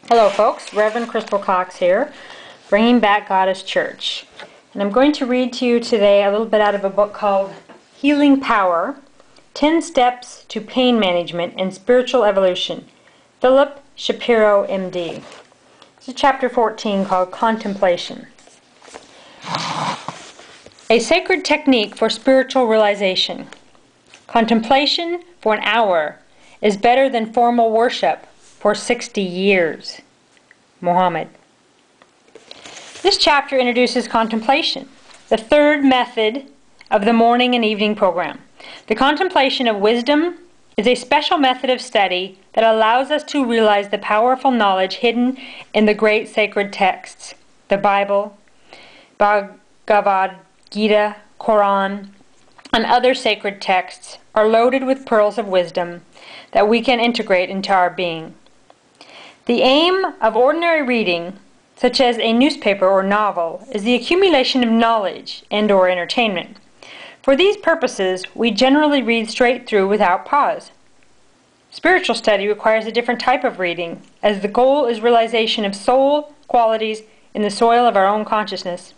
Hello folks, Reverend Crystal Cox here, bringing back Goddess Church. And I'm going to read to you today a little bit out of a book called Healing Power, 10 Steps to Pain Management and Spiritual Evolution, Philip Shapiro, MD. This is chapter 14 called Contemplation. A sacred technique for spiritual realization. Contemplation for an hour is better than formal worship for 60 years. Muhammad. This chapter introduces contemplation, the third method of the morning and evening program. The contemplation of wisdom is a special method of study that allows us to realize the powerful knowledge hidden in the great sacred texts. The Bible, Bhagavad Gita, Quran, and other sacred texts are loaded with pearls of wisdom that we can integrate into our being. The aim of ordinary reading, such as a newspaper or novel, is the accumulation of knowledge and/or entertainment. For these purposes, we generally read straight through without pause. Spiritual study requires a different type of reading, as the goal is realization of soul qualities in the soil of our own consciousness.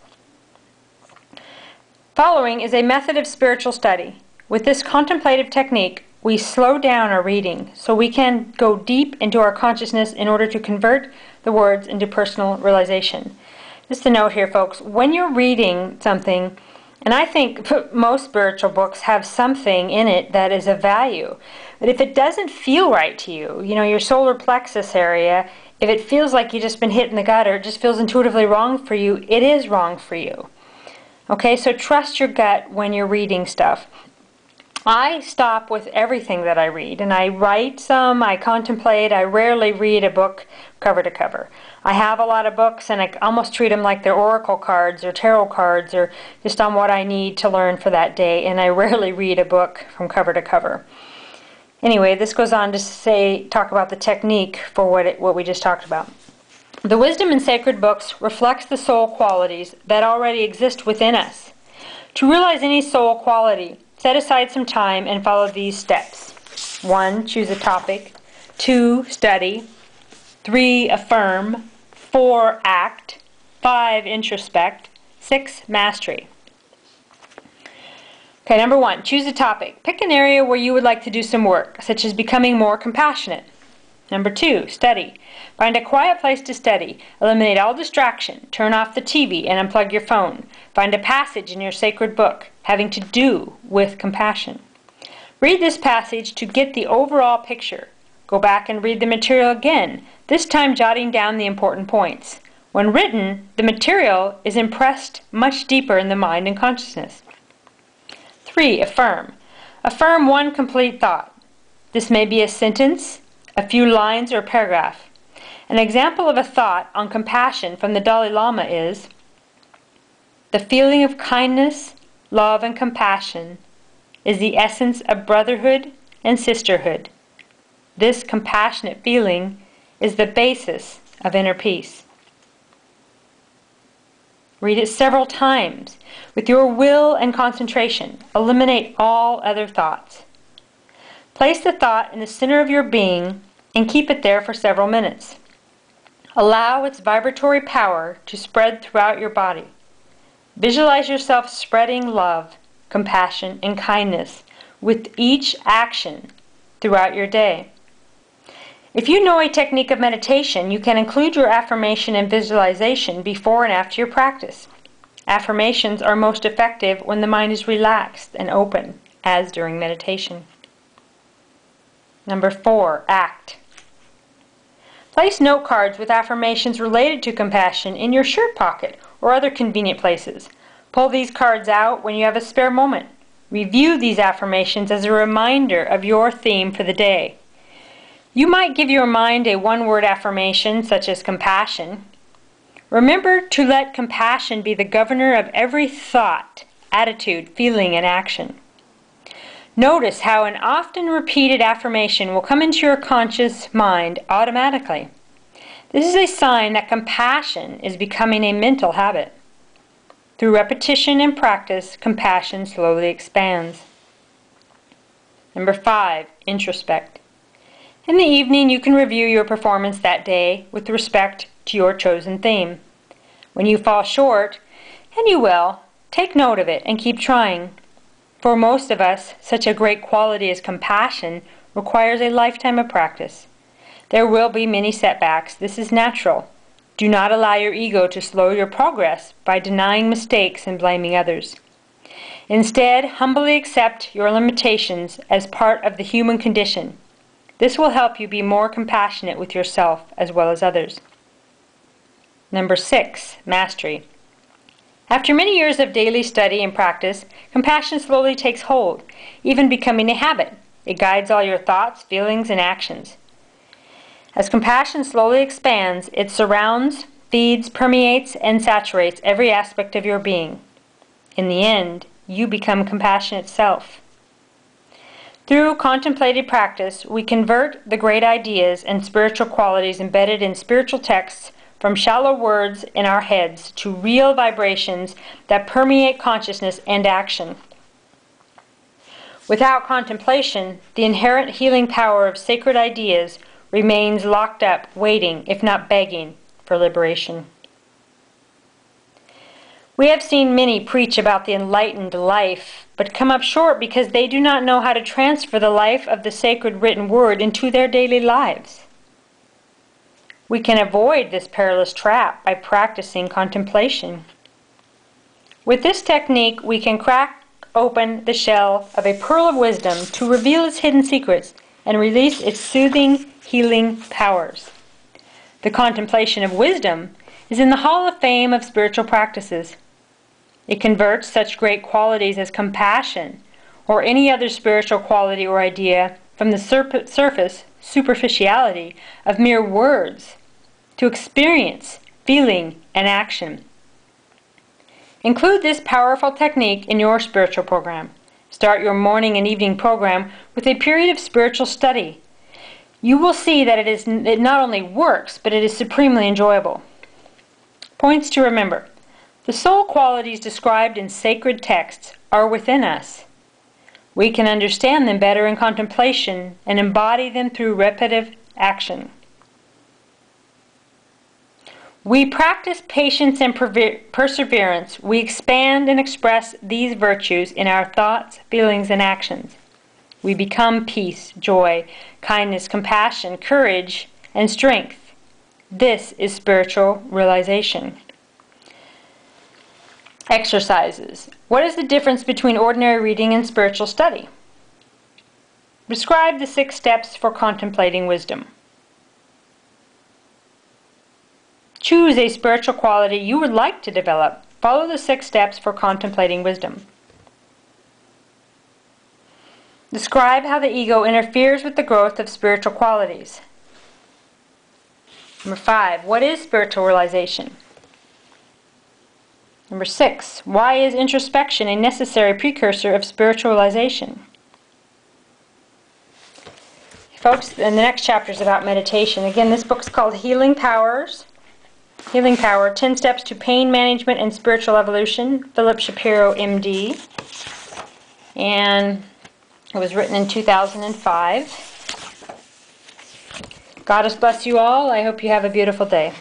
Following is a method of spiritual study. With this contemplative technique, we slow down our reading so we can go deep into our consciousness in order to convert the words into personal realization. Just a note here, folks, when you're reading something, and I think most spiritual books have something in it that is of value, but if it doesn't feel right to you, your solar plexus area, if it feels like you've just been hit in the gut or it just feels intuitively wrong for you, it is wrong for you. Okay, so trust your gut when you're reading stuff. I stop with everything that I read, and I write some, I contemplate, I rarely read a book cover to cover. I have a lot of books, and I almost treat them like they're oracle cards or tarot cards or just on what I need to learn for that day, and I rarely read a book from cover to cover. Anyway, this goes on to talk about the technique for what we just talked about. The wisdom in sacred books reflects the soul qualities that already exist within us. To realize any soul quality, set aside some time and follow these steps. 1. Choose a topic. 2. Study. 3. Affirm. 4. Act. 5. Introspect. 6. Mastery. Okay, number 1. Choose a topic. Pick an area where you would like to do some work, such as becoming more compassionate. Number 2. Study. Find a quiet place to study. Eliminate all distraction. Turn off the TV and unplug your phone. Find a passage in your sacred book having to do with compassion. Read this passage to get the overall picture. Go back and read the material again, this time jotting down the important points. When written, the material is impressed much deeper in the mind and consciousness. 3. Affirm. Affirm one complete thought. This may be a sentence, a few lines, or a paragraph. An example of a thought on compassion from the Dalai Lama is, "The feeling of kindness, love, and compassion is the essence of brotherhood and sisterhood. This compassionate feeling is the basis of inner peace." Read it several times. With your will and concentration, eliminate all other thoughts. Place the thought in the center of your being and keep it there for several minutes. Allow its vibratory power to spread throughout your body. Visualize yourself spreading love, compassion, and kindness with each action throughout your day. If you know a technique of meditation, you can include your affirmation and visualization before and after your practice. Affirmations are most effective when the mind is relaxed and open, as during meditation. Number 4. Act. Place note cards with affirmations related to compassion in your shirt pocket or other convenient places. Pull these cards out when you have a spare moment. Review these affirmations as a reminder of your theme for the day. You might give your mind a one-word affirmation, such as compassion. Remember to let compassion be the governor of every thought, attitude, feeling, and action. Notice how an often repeated affirmation will come into your conscious mind automatically. This is a sign that compassion is becoming a mental habit. Through repetition and practice, compassion slowly expands. Number 5, introspect. In the evening, you can review your performance that day with respect to your chosen theme. When you fall short, and you will, take note of it and keep trying. For most of us, such a great quality as compassion requires a lifetime of practice. There will be many setbacks. This is natural. Do not allow your ego to slow your progress by denying mistakes and blaming others. Instead, humbly accept your limitations as part of the human condition. This will help you be more compassionate with yourself as well as others. Number 6, mastery. After many years of daily study and practice, compassion slowly takes hold, even becoming a habit. It guides all your thoughts, feelings, and actions. As compassion slowly expands, it surrounds, feeds, permeates, and saturates every aspect of your being. In the end, you become compassion itself. Through contemplative practice, we convert the great ideas and spiritual qualities embedded in spiritual texts from shallow words in our heads to real vibrations that permeate consciousness and action. Without contemplation, the inherent healing power of sacred ideas remains locked up, waiting, if not begging, for liberation. We have seen many preach about the enlightened life, but come up short because they do not know how to transfer the life of the sacred written word into their daily lives. We can avoid this perilous trap by practicing contemplation. With this technique, we can crack open the shell of a pearl of wisdom to reveal its hidden secrets and release its soothing, healing powers. The contemplation of wisdom is in the Hall of Fame of spiritual practices. It converts such great qualities as compassion or any other spiritual quality or idea from the surface superficiality of mere words to experience, feeling, and action. Include this powerful technique in your spiritual program. Start your morning and evening program with a period of spiritual study. You will see that it not only works, but it is supremely enjoyable. Points to remember. The soul qualities described in sacred texts are within us. We can understand them better in contemplation and embody them through repetitive action. We practice patience and perseverance. We expand and express these virtues in our thoughts, feelings, and actions. We become peace, joy, kindness, compassion, courage, and strength. This is spiritual realization. Exercises. What is the difference between ordinary reading and spiritual study? Describe the 6 steps for contemplating wisdom. Choose a spiritual quality you would like to develop. Follow the 6 steps for contemplating wisdom. Describe how the ego interferes with the growth of spiritual qualities. Number 5, what is spiritual realization? Number 6, why is introspection a necessary precursor of spiritual realization? Folks, and the next chapter is about meditation. Again, this book's called Healing Power, 10 Steps to Pain Management and Spiritual Evolution, Philip Shapiro, MD. And it was written in 2005. God bless you all. I hope you have a beautiful day.